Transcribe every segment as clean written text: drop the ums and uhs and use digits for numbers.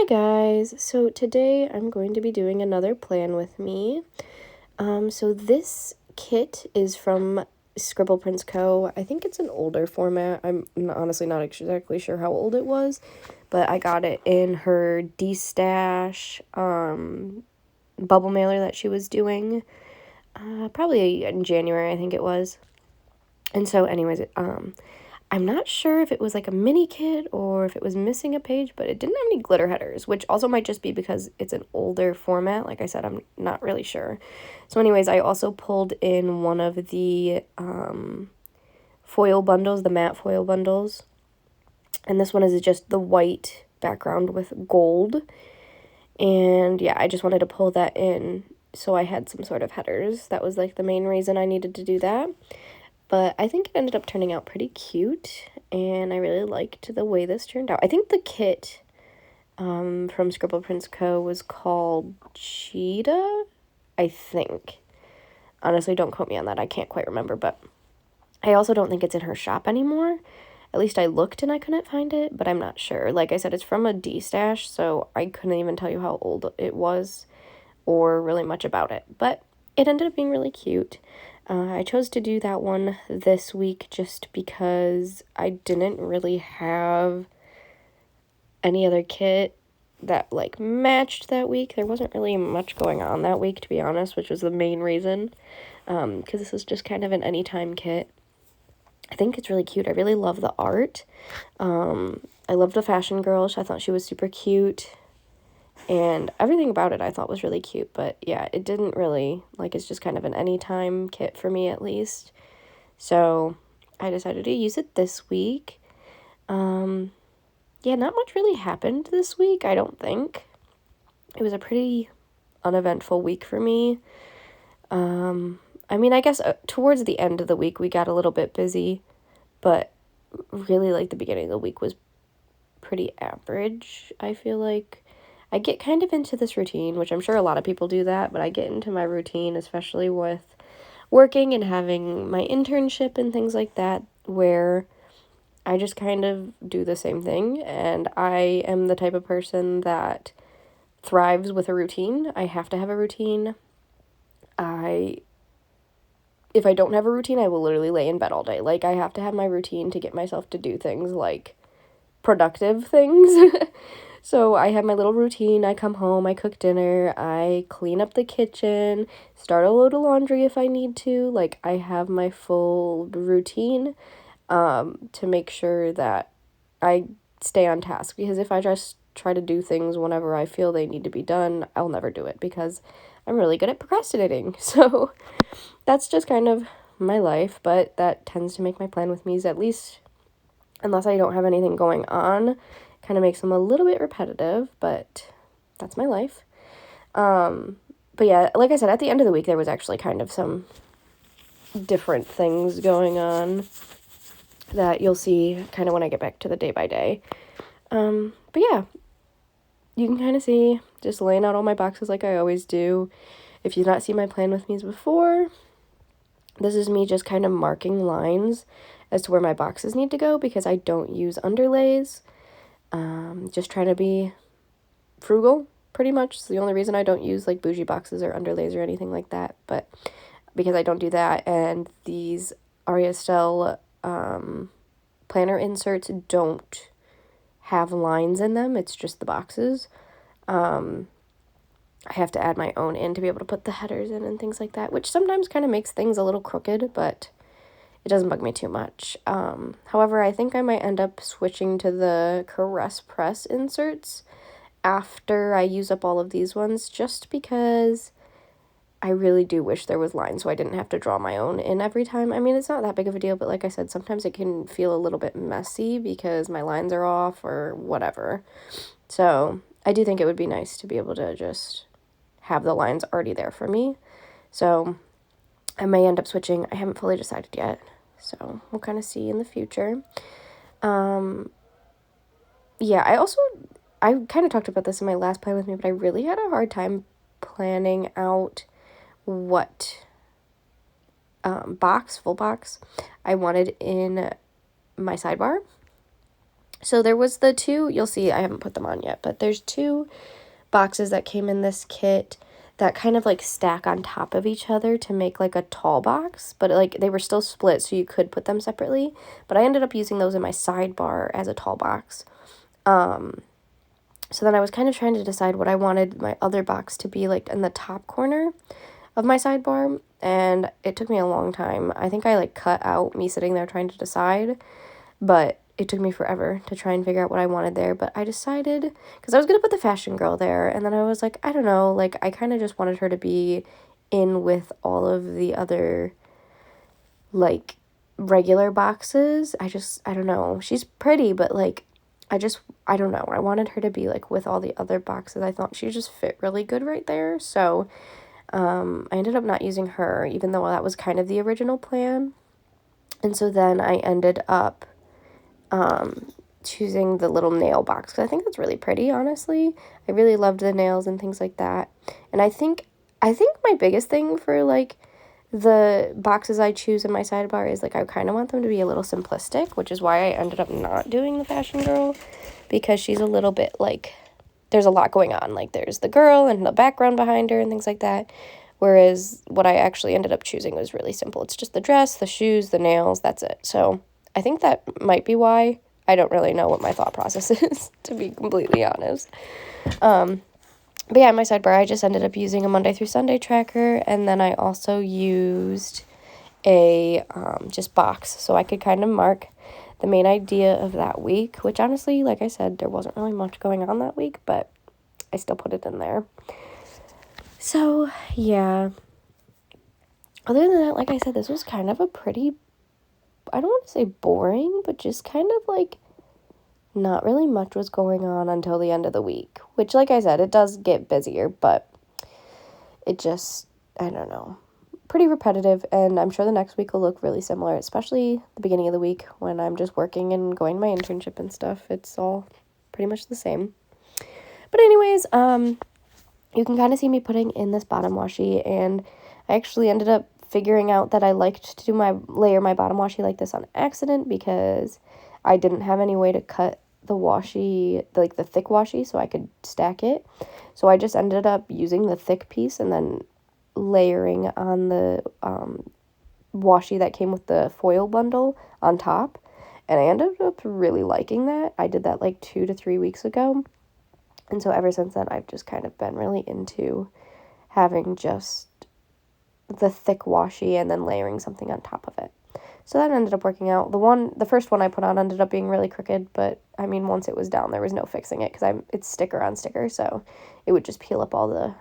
guys, so today I'm going to be doing another plan with me. So this kit is from Scribble Prints Co. I think it's an older format. I'm honestly not exactly sure how old it was, but I got it in her D-Stash bubble mailer that she was doing, probably in January, I think it was. And so anyways, I'm not sure if it was like a mini kit or if it was missing a page, but it didn't have any glitter headers, which also might just be because it's an older format. Like I said, I'm not really sure. So anyways, I also pulled in one of the foil bundles, the matte foil bundles. And this one is just the white background with gold. And yeah, I just wanted to pull that in so I had some sort of headers. That was like the main reason I needed to do that. But I think it ended up turning out pretty cute, and I really liked the way this turned out. I think the kit from Scribble Prints Co. was called Cheetah, I think. Honestly, don't quote me on that. I can't quite remember, but I also don't think it's in her shop anymore. At least I looked and I couldn't find it, but I'm not sure. Like I said, it's from a D-Stash, so I couldn't even tell you how old it was or really much about it. But it ended up being really cute. I chose to do that one this week just because I didn't really have any other kit that like matched that week. There wasn't really much going on that week, to be honest, which was the main reason, because this is just kind of an anytime kit. I think it's really cute. I really love the art. I love the fashion girl. I thought she was super cute. And everything about it I thought was really cute, but yeah, it didn't really, like, it's just kind of an anytime kit for me at least. So I decided to use it this week. Yeah, not much really happened this week, I don't think. It was a pretty uneventful week for me. I mean, I guess towards the end of the week we got a little bit busy, but really, like, the beginning of the week was pretty average, I feel like. I get kind of into this routine, which I'm sure a lot of people do that, but I get into my routine, especially with working and having my internship and things like that, where I just kind of do the same thing, and I am the type of person that thrives with a routine. I have to have a routine. If I don't have a routine, I will literally lay in bed all day. Like, I have to have my routine to get myself to do things like productive things. So I have my little routine. I come home, I cook dinner, I clean up the kitchen, start a load of laundry if I need to. Like, I have my full routine to make sure that I stay on task. Because if I just try to do things whenever I feel they need to be done, I'll never do it because I'm really good at procrastinating. So that's just kind of my life, but that tends to make my plan with me's, at least unless I don't have anything going on. Kind of makes them a little bit repetitive, but that's my life. But yeah, like I said, at the end of the week, there was actually kind of some different things going on that you'll see kind of when I get back to the day by day. But yeah, you can kind of see just laying out all my boxes like I always do. If you've not seen my plan with me's before, this is me just kind of marking lines as to where my boxes need to go because I don't use underlays. Just trying to be frugal, pretty much. It's the only reason I don't use like bougie boxes or underlays or anything like that, but because I don't do that, and these Aria Estelle planner inserts don't have lines in them, it's just the boxes. I have to add my own in to be able to put the headers in and things like that, which sometimes kind of makes things a little crooked, but it doesn't bug me too much. However, I think I might end up switching to the Caress Press inserts after I use up all of these ones, just because I really do wish there was lines so I didn't have to draw my own in every time. I mean, it's not that big of a deal, but like I said, sometimes it can feel a little bit messy because my lines are off or whatever. So I do think it would be nice to be able to just have the lines already there for me. So I may end up switching. I haven't fully decided yet. So we'll kind of see in the future. Yeah, I kind of talked about this in my last plan with me, but I really had a hard time planning out what full box I wanted in my sidebar. So there was the two, you'll see I haven't put them on yet, but there's two boxes that came in this kit that kind of like stack on top of each other to make like a tall box, but like they were still split so you could put them separately, but I ended up using those in my sidebar as a tall box. So then I was kind of trying to decide what I wanted my other box to be like in the top corner of my sidebar, and it took me a long time. I think I like cut out me sitting there trying to decide, but it took me forever to try and figure out what I wanted there. But I decided, because I was going to put the fashion girl there, and then I was like, I don't know, like I kind of just wanted her to be in with all of the other like regular boxes. I don't know, she's pretty, but like I don't know, I wanted her to be like with all the other boxes. I thought she just fit really good right there. So I ended up not using her, even though that was kind of the original plan. And so then I ended up choosing the little nail box, because I think that's really pretty, honestly. I really loved the nails and things like that. And I think my biggest thing for like the boxes I choose in my sidebar is like I kind of want them to be a little simplistic, which is why I ended up not doing the fashion girl, because she's a little bit like, there's a lot going on. Like there's the girl and the background behind her and things like that. Whereas what I actually ended up choosing was really simple. It's just the dress, the shoes, the nails, that's it. So I think that might be why. I don't really know what my thought process is, to be completely honest. But yeah, in my sidebar, I just ended up using a Monday through Sunday tracker, and then I also used a just box, so I could kind of mark the main idea of that week, which honestly, like I said, there wasn't really much going on that week, but I still put it in there. So, yeah. Other than that, like I said, this was kind of a pretty, I don't want to say boring, but just kind of like not really much was going on until the end of the week, which, like I said, it does get busier, but it just, I don't know, pretty repetitive, and I'm sure the next week will look really similar, especially the beginning of the week when I'm just working and going to my internship and stuff. It's all pretty much the same. But anyways, you can kind of see me putting in this bottom washi, and I actually ended up figuring out that I liked to layer my bottom washi like this on accident, because I didn't have any way to cut the washi, like the thick washi, so I could stack it. So I just ended up using the thick piece and then layering on the washi that came with the foil bundle on top, and I ended up really liking that. I did that like 2 to 3 weeks ago, and so ever since then I've just kind of been really into having just the thick washi and then layering something on top of it. So that ended up working out. The first one I put on ended up being really crooked, but I mean, once it was down, there was no fixing it, because it's sticker on sticker, so it would just peel up all the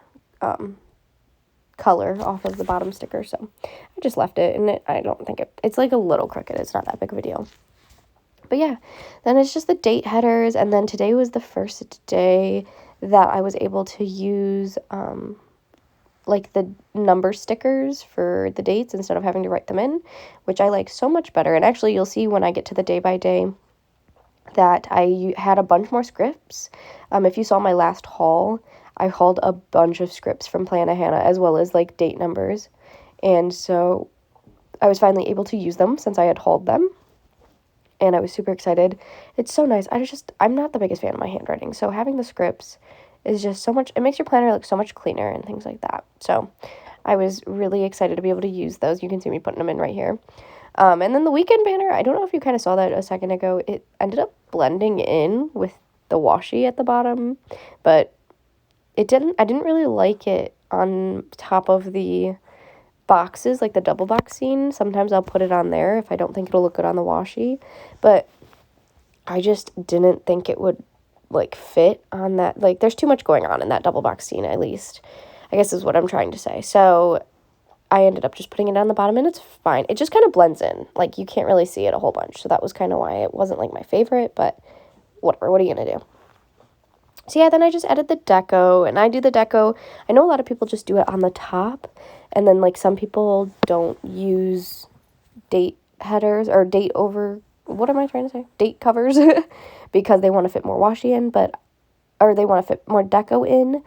color off of the bottom sticker. So I just left it, and I don't think it's like a little crooked. It's not that big of a deal. But yeah, then it's just the date headers, and then today was the first day that I was able to use like the number stickers for the dates instead of having to write them in, which I like so much better. And actually, you'll see when I get to the day by day that I had a bunch more scripts. If you saw my last haul, I hauled a bunch of scripts from Plannahanna, as well as like date numbers. And so I was finally able to use them since I had hauled them, and I was super excited. It's so nice. I'm not the biggest fan of my handwriting, so having the scripts is just so much, it makes your planner look so much cleaner and things like that. So I was really excited to be able to use those. You can see me putting them in right here. And then the weekend banner, I don't know if you kind of saw that a second ago. It ended up blending in with the washi at the bottom, but I didn't really like it on top of the boxes, like the double box scene. Sometimes I'll put it on there if I don't think it'll look good on the washi, but I just didn't think it would like fit on that. Like there's too much going on in that double box scene, at least, I guess is what I'm trying to say. So I ended up just putting it on the bottom, and it's fine. It just kind of blends in. Like you can't really see it a whole bunch. So that was kind of why it wasn't like my favorite, but whatever, what are you gonna do? So yeah, then I just added the deco, and I do the deco. I know a lot of people just do it on the top, and then like some people don't use date headers or date covers because they want to fit more washi in, or they want to fit more deco in.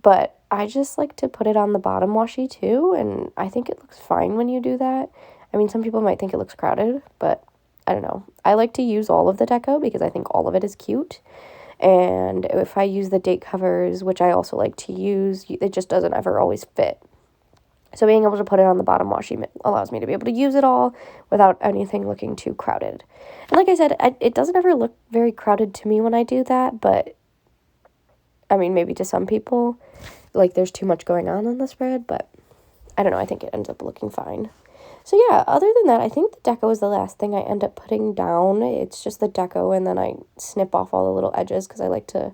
But I just like to put it on the bottom washi too, and I think it looks fine when you do that. I mean, some people might think it looks crowded, but I don't know. I like to use all of the deco because I think all of it is cute. And if I use the date covers, which I also like to use, it just doesn't ever always fit. So being able to put it on the bottom washi allows me to be able to use it all without anything looking too crowded. And like I said, it doesn't ever look very crowded to me when I do that, but I mean, maybe to some people, like there's too much going on the spread, but I don't know, I think it ends up looking fine. So yeah, other than that, I think the deco is the last thing I end up putting down. It's just the deco, and then I snip off all the little edges because I like to,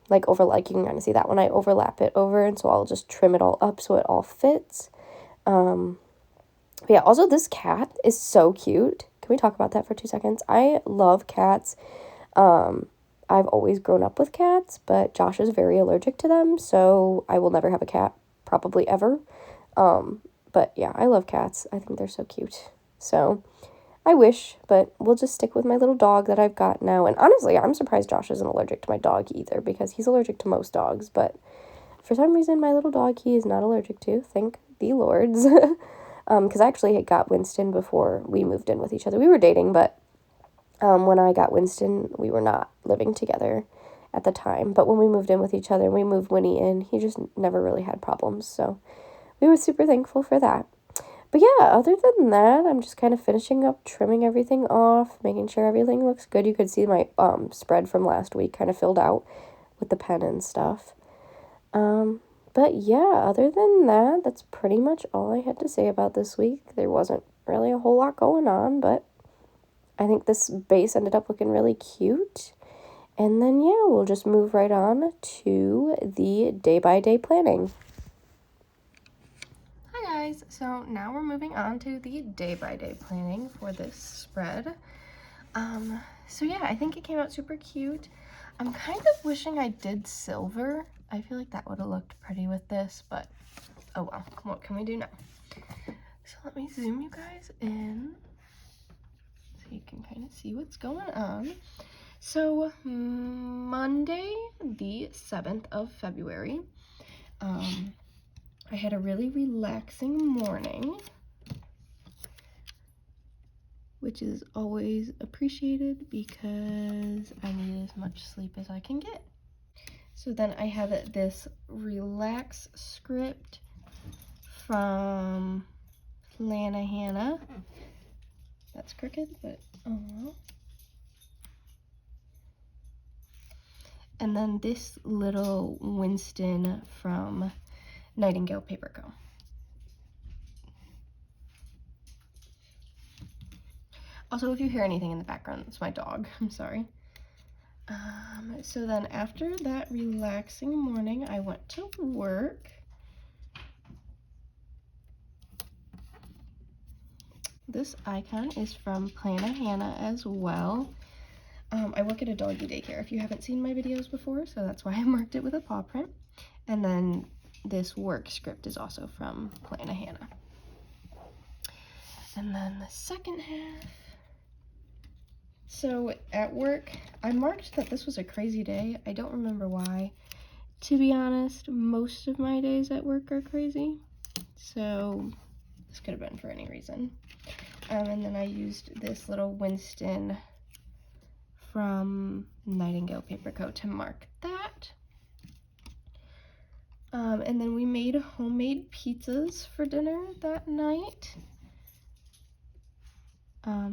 like you can kind of see that when I overlap it over, and so I'll just trim it all up so it all fits. But yeah, also this cat is so cute. Can we talk about that for 2 seconds? I love cats. I've always grown up with cats, but Josh is very allergic to them, so I will never have a cat, probably ever. But yeah, I love cats. I think they're so cute. So I wish, but we'll just stick with my little dog that I've got now. And honestly, I'm surprised Josh isn't allergic to my dog either, because he's allergic to most dogs. But for some reason, my little dog, he is not allergic to. Thank the Lords. Because I actually had got Winston before we moved in with each other. We were dating, but when I got Winston, we were not living together at the time. But when we moved in with each other and we moved Winnie in, he just never really had problems. So we were super thankful for that. But yeah, other than that, I'm just kind of finishing up, trimming everything off, making sure everything looks good. You could see my spread from last week kind of filled out with the pen and stuff. But yeah, other than that, that's pretty much all I had to say about this week. There wasn't really a whole lot going on, but I think this base ended up looking really cute. And then yeah, we'll just move right on to the day-by-day planning. Hi guys, so now we're moving on to the day-by-day planning for this spread. So yeah, I think it came out super cute. I'm kind of wishing I did silver. I feel like that would have looked pretty with this, but oh well, what can we do now? So let me zoom you guys in so you can kind of see what's going on. So Monday, the 7th of February, I had a really relaxing morning, which is always appreciated because I need as much sleep as I can get. So then I have this relax script from Plannahanna. That's crooked, but oh well. And then this little Winston from Nightingale Paper Co. Also, if you hear anything in the background, it's my dog. I'm sorry. So then after that relaxing morning, I went to work. This icon is from Plannahanna as well. I work at a doggy daycare if you haven't seen my videos before, so that's why I marked it with a paw print. And then this work script is also from Plannahanna. And then the second half. So at work, I marked that this was a crazy day. I don't remember why. To be honest, most of my days at work are crazy. So this could have been for any reason. And then I used this little Winston from Nightingale Paper Co to mark that. And then we made homemade pizzas for dinner that night.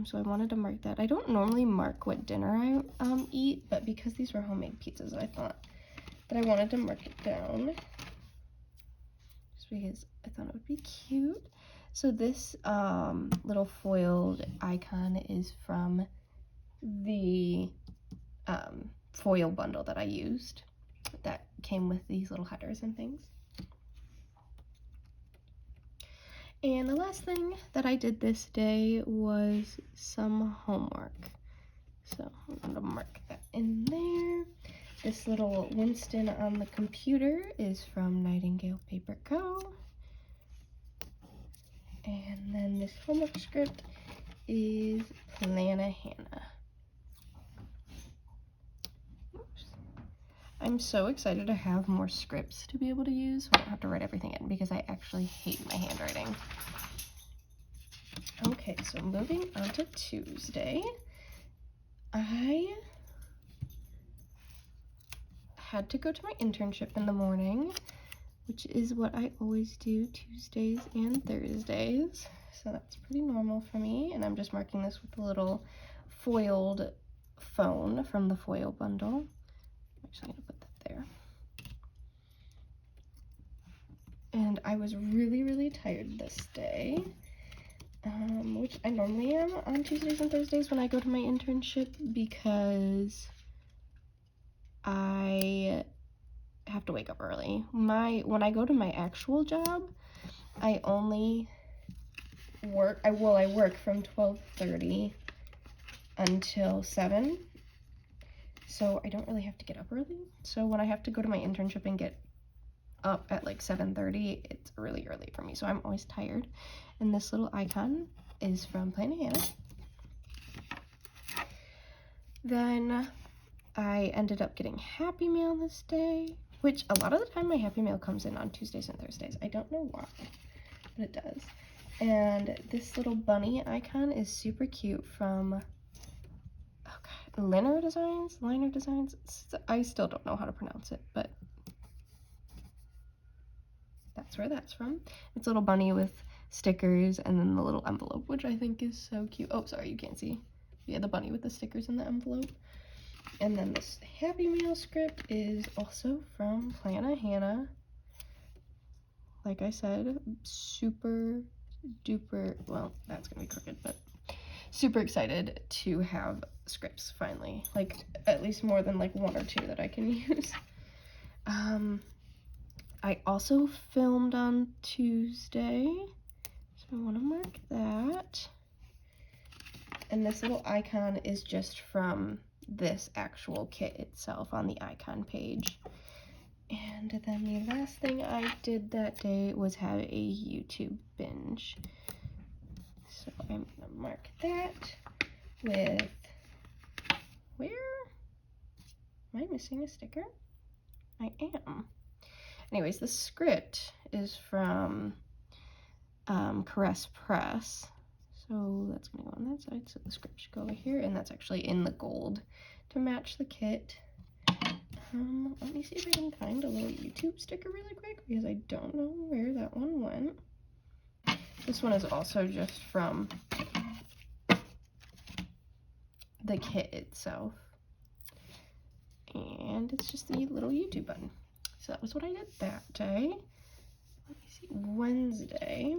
So I wanted to mark that. I don't normally mark what dinner I eat, but because these were homemade pizzas, I thought that I wanted to mark it down. Just because I thought it would be cute. So this little foiled icon is from the foil bundle that I used that came with these little headers and things. And the last thing that I did this day was some homework. So I'm going to mark that in there. This little Winston on the computer is from Nightingale Paper Co. And then this homework script is Plannahanna. Oops. I'm so excited to have more scripts to be able to use, so I don't have to write everything in because I actually hate my handwriting. Okay, so moving on to Tuesday, I had to go to my internship in the morning, which is what I always do Tuesdays and Thursdays. So that's pretty normal for me. And I'm just marking this with a little foiled phone from the foil bundle. I'm actually gonna put that there. And I was really, really tired this day, which I normally am on Tuesdays and Thursdays when I go to my internship, because I have to wake up early. When I go to my actual job, I only work, I work from 12:30 until 7, so I don't really have to get up early. So when I have to go to my internship and get up at like 7:30, it's really early for me, so I'm always tired. And this little icon is from Plannahanna. Then I ended up getting Happy Mail this day, which a lot of the time my Happy Mail comes in on Tuesdays and Thursdays. I don't know why, but it does. And this little bunny icon is super cute from, oh God, Liner Designs? I still don't know how to pronounce it, but that's where that's from. It's a little bunny with stickers and then the little envelope, which I think is so cute. Oh, sorry, you can't see. Yeah, the bunny with the stickers in the envelope. And then this Happy Meal script is also from Plannahanna. Like I said, super duper, well, that's gonna be crooked, but super excited to have scripts finally. Like, at least more than like 1 or 2 that I can use. I also filmed on Tuesday, so I want to mark that. And this little icon is just from this actual kit itself on the icon page. And then the last thing I did that day was have a YouTube binge. So I'm gonna mark that with, where? Am I missing a sticker? I am. Anyways, the script is from Caress Press. So that's gonna go on that side, so the script should go over here, and that's actually in the gold to match the kit. Let me see if I can find a little YouTube sticker really quick, because I don't know where that one went. This one is also just from the kit itself. And it's just the little YouTube button. So that was what I did that day. Let me see, Wednesday.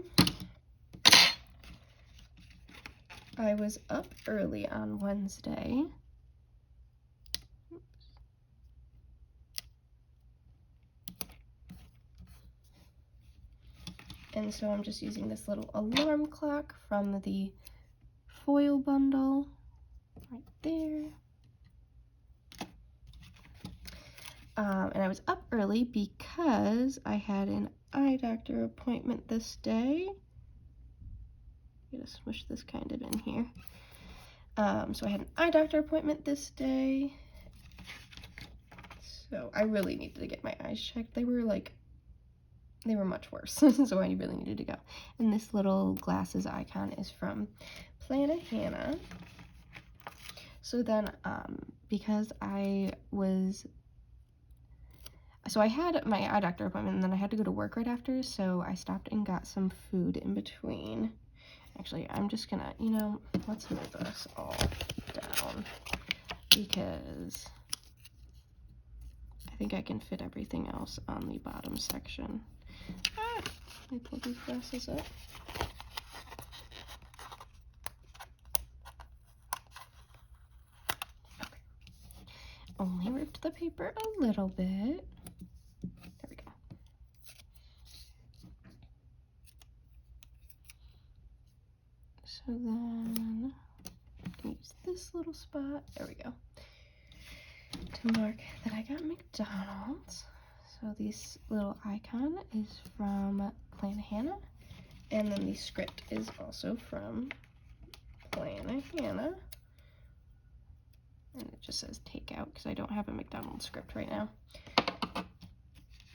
I was up early on Wednesday. Oops. And so I'm just using this little alarm clock from the foil bundle right there. And I was up early because I had an eye doctor appointment this day. I'm gonna smush this kind of in here. So I had an eye doctor appointment this day. So I really needed to get my eyes checked. They were much worse, so I really needed to go. And this little glasses icon is from Plannahanna. So then, because I had my eye doctor appointment and then I had to go to work right after, so I stopped and got some food in between. Actually, I'm just gonna, let's move this all down, because I think I can fit everything else on the bottom section. Let me pull these glasses up. Okay. Only ripped the paper a little bit. There we go. So then I can use this little spot. There we go. To mark that I got McDonald's. So this little icon is from Plannahanna, and then the script is also from Plannahanna. And it just says takeout because I don't have a McDonald's script right now.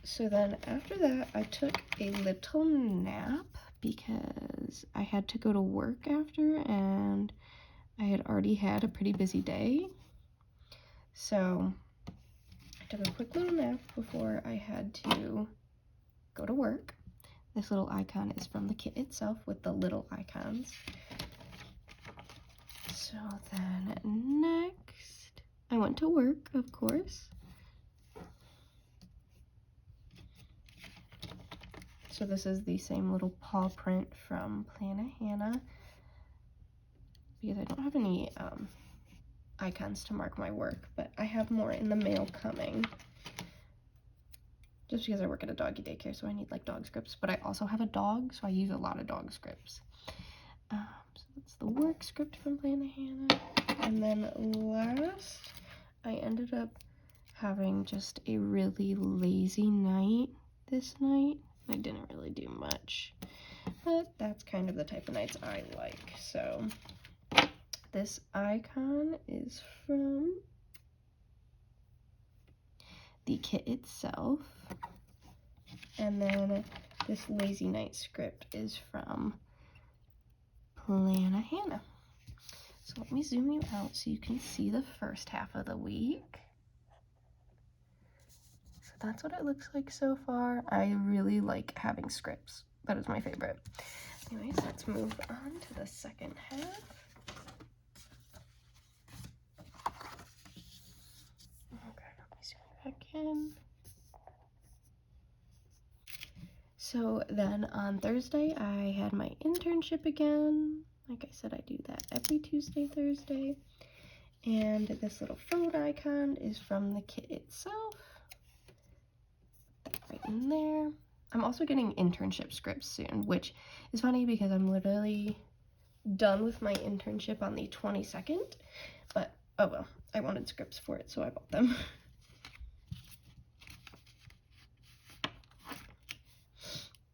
So then after that, I took a little nap because I had to go to work after and I had already had a pretty busy day. So I took a quick little nap before I had to go to work. This little icon is from the kit itself with the little icons. So then next, I went to work, of course. So this is the same little paw print from Plannahanna, because I don't have any icons to mark my work, but I have more in the mail coming. Just because I work at a doggy daycare, so I need like dog scripts, but I also have a dog, so I use a lot of dog scripts. So that's the work script from Plannahanna. And then last, I ended up having just a really lazy night this night. I didn't really do much, but that's kind of the type of nights I like. So this icon is from the kit itself, and then this lazy night script is from Plannahanna. So let me zoom you out so you can see the first half of the week. So that's what it looks like so far. I really like having scripts. That is my favorite. Anyways, let's move on to the second half. Okay, let me zoom back in. So then on Thursday, I had my internship again. Like I said, I do that every Tuesday, Thursday. And this little phone icon is from the kit itself. Put that right in there. I'm also getting internship scripts soon, which is funny because I'm literally done with my internship on the 22nd. But, oh well, I wanted scripts for it, so I bought them.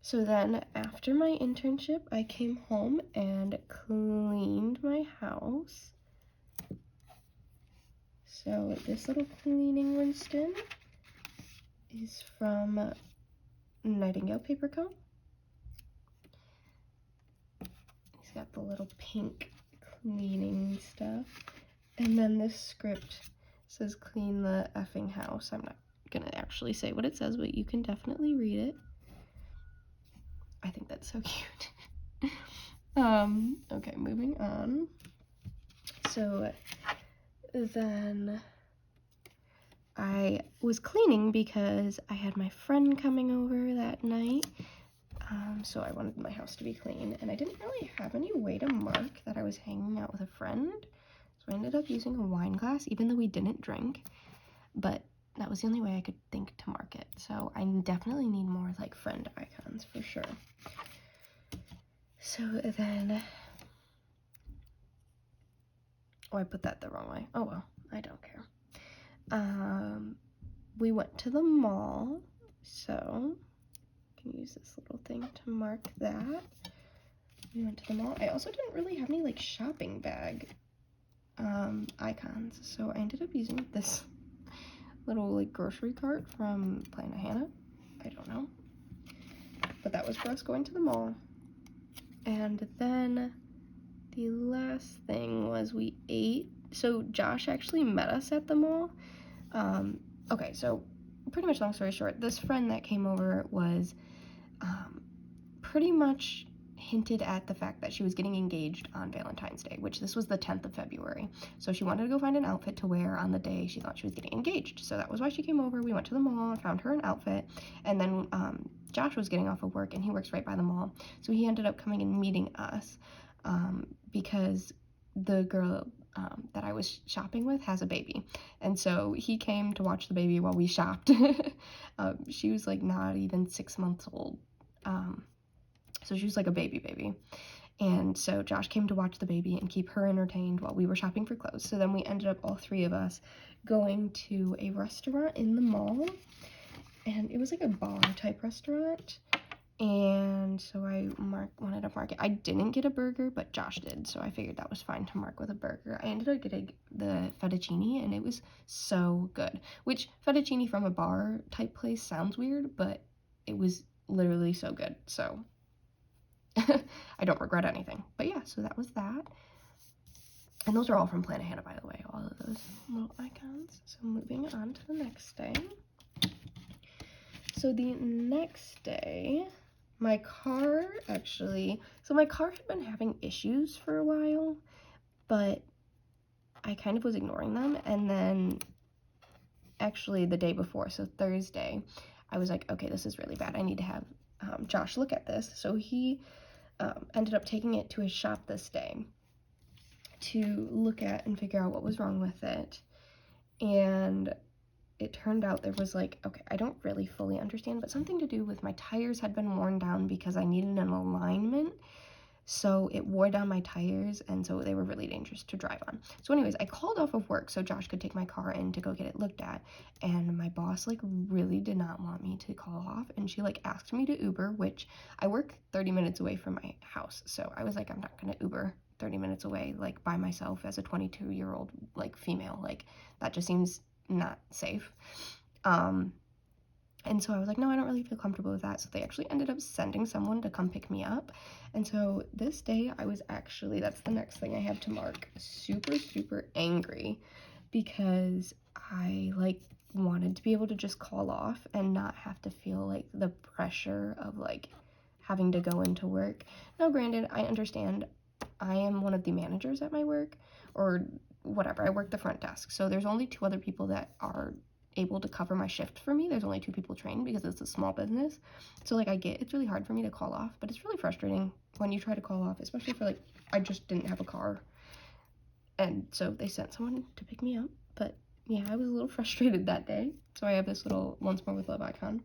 So then after my internship, I came home and cleaned my house. So this little cleaning Winston is from Nightingale Paper Co. He's got the little pink cleaning stuff. And then this script says clean the effing house. I'm not gonna actually say what it says, but you can definitely read it. I think that's so cute. Okay, moving on. So then I was cleaning because I had my friend coming over that night. So I wanted my house to be clean, and I didn't really have any way to mark that I was hanging out with a friend. So I ended up using a wine glass, even though we didn't drink, but that was the only way I could think to mark it. So I definitely need more like friend icons for sure. So then, oh, I put that the wrong way. Oh well, I don't care. We went to the mall, so I can use this little thing to mark that. We went to the mall. I also didn't really have any like shopping bag icons, so I ended up using this little like grocery cart from Plannahanna. I don't know, but that was for us going to the mall. And then the last thing was we ate. So Josh actually met us at the mall. Okay, so pretty much long story short, this friend that came over was pretty much hinted at the fact that she was getting engaged on Valentine's Day, which this was the 10th of February. So she wanted to go find an outfit to wear on the day she thought she was getting engaged. So that was why she came over. We went to the mall and found her an outfit. And then Josh was getting off of work, and he works right by the mall. So he ended up coming and meeting us because the girl that I was shopping with has a baby. And so he came to watch the baby while we shopped. She was like not even 6 months old. So she was like a baby. And so Josh came to watch the baby and keep her entertained while we were shopping for clothes. So then we ended up, all three of us, going to a restaurant in the mall. And it was like a bar type restaurant. And so I wanted to mark it. I didn't get a burger, but Josh did. So I figured that was fine to mark with a burger. I ended up getting the fettuccine, and it was so good. Which, fettuccine from a bar type place sounds weird, but it was literally so good. So I don't regret anything. But yeah, so that was that. And those are all from Plannahanna, by the way, all of those little icons. So moving on to the next day. So the next day, my car my car had been having issues for a while, but I kind of was ignoring them. And then actually the day before, so Thursday, I was like, okay, this is really bad. I need to have Josh look at this. So he ended up taking it to his shop this day to look at and figure out what was wrong with it. And it turned out there was like, okay, I don't really fully understand, but something to do with my tires had been worn down because I needed an alignment. So it wore down my tires, and so they were really dangerous to drive on. So anyways, I called off of work so Josh could take my car in to go get it looked at, and my boss like really did not want me to call off, and she like asked me to Uber, which I work 30 minutes away from my house. So I was like, I'm not gonna Uber 30 minutes away like by myself as a 22-year-old like female. Like that just seems not safe. And so I was like, no, I don't really feel comfortable with that. So they actually ended up sending someone to come pick me up. And so this day I was actually, that's the next thing I have to mark, super, super angry because I like wanted to be able to just call off and not have to feel like the pressure of like having to go into work. Now, granted, I understand I am one of the managers at my work, or whatever. I work the front desk. So there's only 2 other people that are able to cover my shift for me. There's only 2 people trained because it's a small business. So like I get it's really hard for me to call off, but it's really frustrating when you try to call off, especially for like I just didn't have a car. And so they sent someone to pick me up. But yeah, I was a little frustrated that day. So I have this little Once More with Love icon.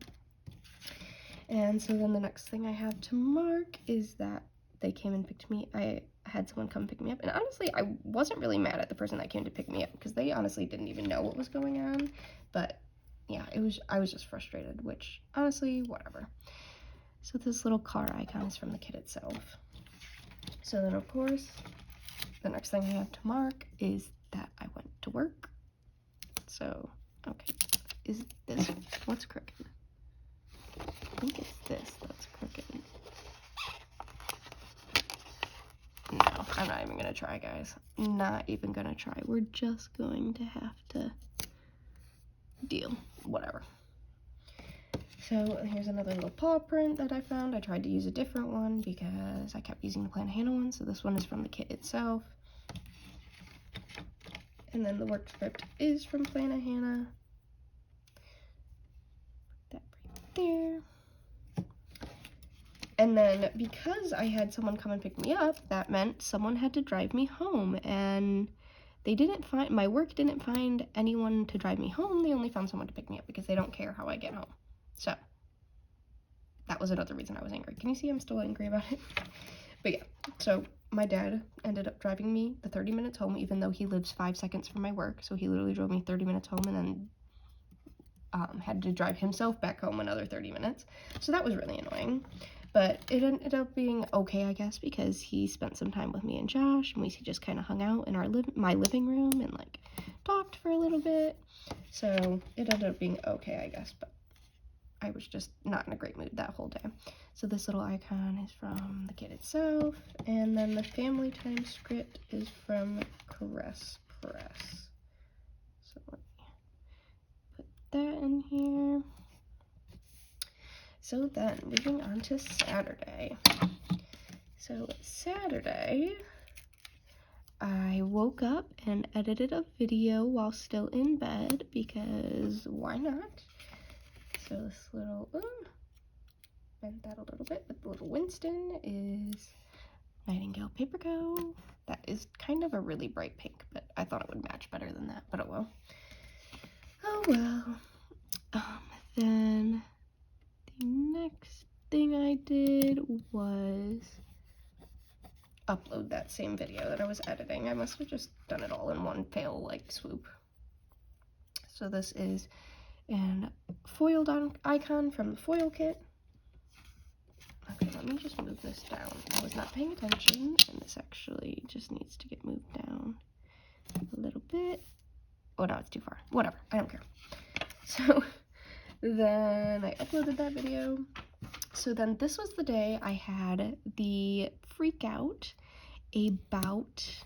And so then the next thing I have to mark is that they came and picked me. I had someone come pick me up, and honestly I wasn't really mad at the person that came to pick me up because they honestly didn't even know what was going on. But yeah, I was just frustrated, which honestly, whatever. So this little car icon is from the kit itself. So then of course the next thing I have to mark is that I went to work. So okay, is this what's crooked? I think it's this that's crooked. No, I'm not even gonna try, guys. Not even gonna try. We're just going to have to deal. Whatever. So here's another little paw print that I found. I tried to use a different one because I kept using the Plannahanna one. So this one is from the kit itself. And then the work script is from Plannahanna. Put that right there. And then because I had someone come and pick me up, that meant someone had to drive me home, and they didn't find, my work didn't find anyone to drive me home. They only found someone to pick me up because they don't care how I get home. So that was another reason I was angry. Can you see I'm still angry about it? But yeah, so my dad ended up driving me the 30 minutes home, even though he lives 5 seconds from my work. So he literally drove me 30 minutes home and then had to drive himself back home another 30 minutes. So that was really annoying. But it ended up being okay, I guess, because he spent some time with me and Josh, and we just kind of hung out in my living room and like talked for a little bit. So it ended up being okay, I guess, but I was just not in a great mood that whole day. So this little icon is from the kit itself, and then the family time script is from Caress Press. So let me put that in here. So then, moving on to Saturday. So Saturday, I woke up and edited a video while still in bed because why not? So this little, bend that a little bit, but the little Winston is Nightingale Paper Co. That is kind of a really bright pink, but I thought it would match better than that, but oh well. Oh well. Then the next thing I did was upload that same video that I was editing. I must have just done it all in one fail like swoop. So this is an foiled icon from the foil kit. Okay, let me just move this down. I was not paying attention, and this actually just needs to get moved down a little bit. Oh no, it's too far. Whatever, I don't care. So then I uploaded that video. So then this was the day I had the freak out about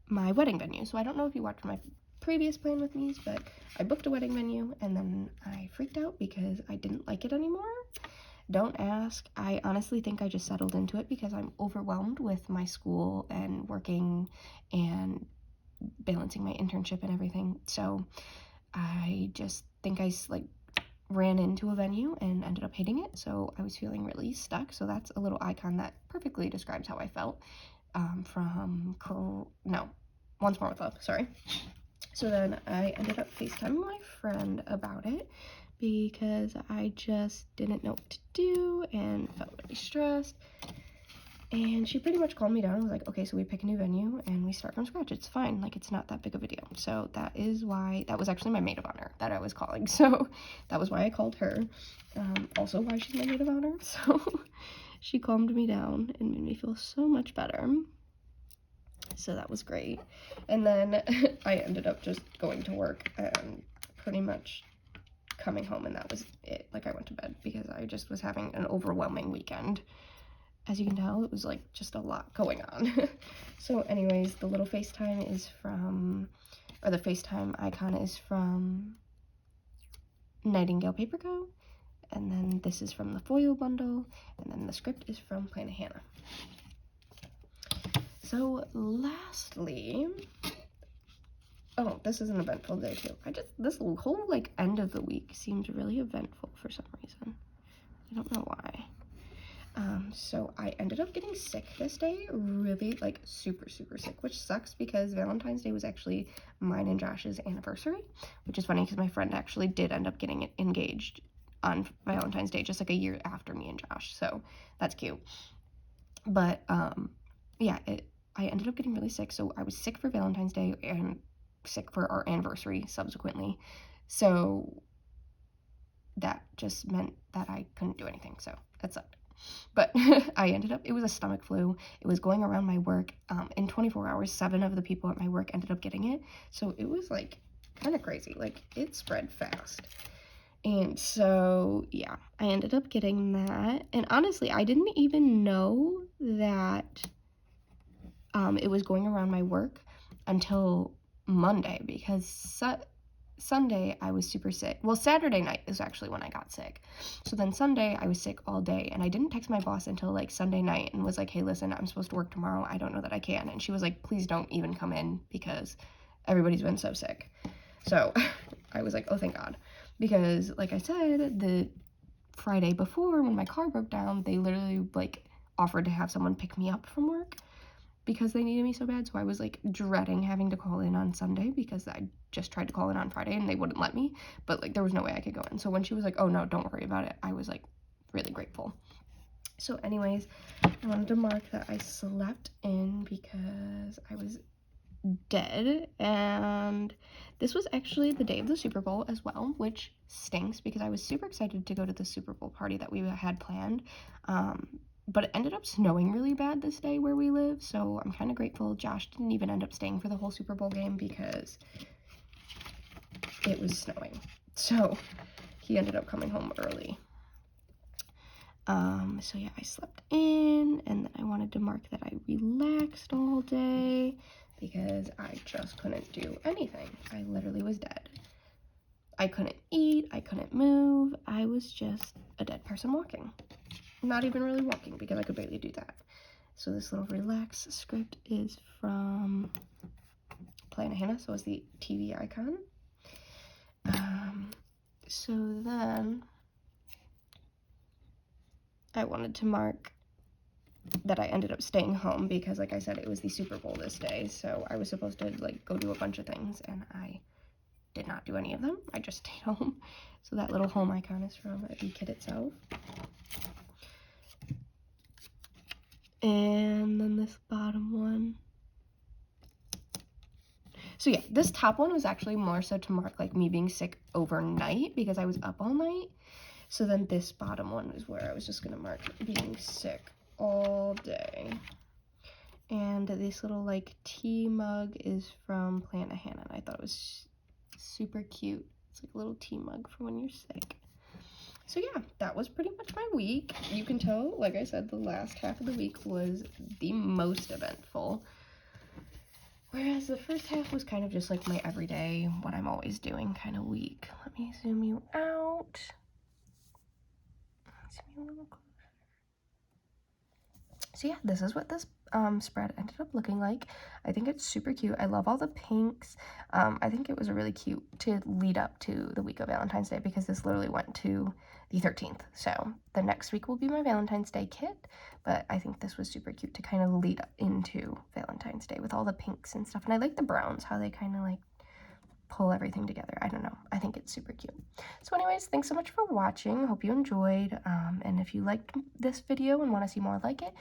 my wedding venue. So I don't know if you watched my previous plan with me, but I booked a wedding venue and then I freaked out because I didn't like it anymore. Don't ask. I honestly think I just settled into it because I'm overwhelmed with my school and working and balancing my internship and everything. So I just think I like ran into a venue and ended up hating it. So I was feeling really stuck. So that's a little icon that perfectly describes how I felt from Once More with Love, sorry. So then I ended up FaceTiming my friend about it because I just didn't know what to do and felt really stressed. And she pretty much calmed me down and was like, okay, so we pick a new venue and we start from scratch. It's fine. Like, it's not that big of a deal. So that is why, that was actually my maid of honor that I was calling. So that was why I called her. Also why she's my maid of honor. So she calmed me down and made me feel so much better. So that was great. And then I ended up just going to work and pretty much coming home, and that was it. Like, I went to bed because I just was having an overwhelming weekend. As you can tell, it was like just a lot going on. So anyways, the little FaceTime is from, or the FaceTime icon is from Nightingale Paper Co. And then this is from the foil bundle. And then the script is from Plannahanna. So lastly, oh, this is an eventful day too. This whole like end of the week seems really eventful for some reason. I don't know why. So I ended up getting sick this day, really like super sick, which sucks because Valentine's Day was actually mine and Josh's anniversary, which is funny because my friend actually did end up getting engaged on Valentine's Day, just like a year after me and Josh. So that's cute. But yeah, I ended up getting really sick. So I was sick for Valentine's Day and sick for our anniversary subsequently. So that just meant that I couldn't do anything. So that sucked. But I ended up, it was a stomach flu. It was going around my work. In 24 hours, 7 of the people at my work ended up getting it. So it was like kind of crazy. Like, it spread fast. And so, yeah, I ended up getting that. And honestly, I didn't even know that it was going around my work until Monday, because Sunday I was super sick. Well, Saturday night is actually when I got sick. So then Sunday I was sick all day, and I didn't text my boss until like Sunday night and was like, hey, listen, I'm supposed to work tomorrow. I don't know that I can. And she was like, please don't even come in because everybody's been so sick. So I was like, oh, thank God. Because like I said, the Friday before when my car broke down, they literally like offered to have someone pick me up from work because they needed me so bad. So I was like dreading having to call in on Sunday because I just tried to call in on Friday and they wouldn't let me, but like there was no way I could go in. So when she was like, oh no, don't worry about it, I was like really grateful. So anyways, I wanted to mark that I slept in because I was dead. And this was actually the day of the Super Bowl as well, which stinks because I was super excited to go to the Super Bowl party that we had planned. But it ended up snowing really bad this day where we live, so I'm kind of grateful Josh didn't even end up staying for the whole Super Bowl game because it was snowing. So he ended up coming home early. So yeah, I slept in, and then I wanted to mark that I relaxed all day because I just couldn't do anything. I literally was dead. I couldn't eat, I couldn't move, I was just a dead person walking. Not even really walking because I could barely do that. So this little relax script is from Plannahanna, so it's the TV icon. So then I wanted to mark that I ended up staying home because, like I said, it was the Super Bowl this day, so I was supposed to like go do a bunch of things, and I did not do any of them. I just stayed home. So that little home icon is from the kit itself. And then this bottom one. So yeah, this top one was actually more so to mark like me being sick overnight because I was up all night. So then this bottom one is where I was just gonna mark being sick all day. And this little like tea mug is from Plannahanna, and I thought it was super cute. It's like a little tea mug for when you're sick. So yeah, that was pretty much my week. You can tell, like I said, the last half of the week was the most eventful. Whereas the first half was kind of just like my everyday, what I'm always doing kind of week. Let me zoom you out. Zoom you a little closer. So yeah, this is what this spread ended up looking like. I think it's super cute. I love all the pinks. I think it was really cute to lead up to the week of Valentine's Day because this literally went to the 13th. So the next week will be my Valentine's Day kit, but I think this was super cute to kind of lead up into Valentine's Day with all the pinks and stuff. And I like the browns, how they kind of like pull everything together. I don't know. I think it's super cute. So anyways, thanks so much for watching. Hope you enjoyed. And if you liked this video and want to see more like it,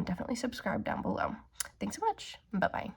definitely subscribe down below. Thanks so much. Bye-bye.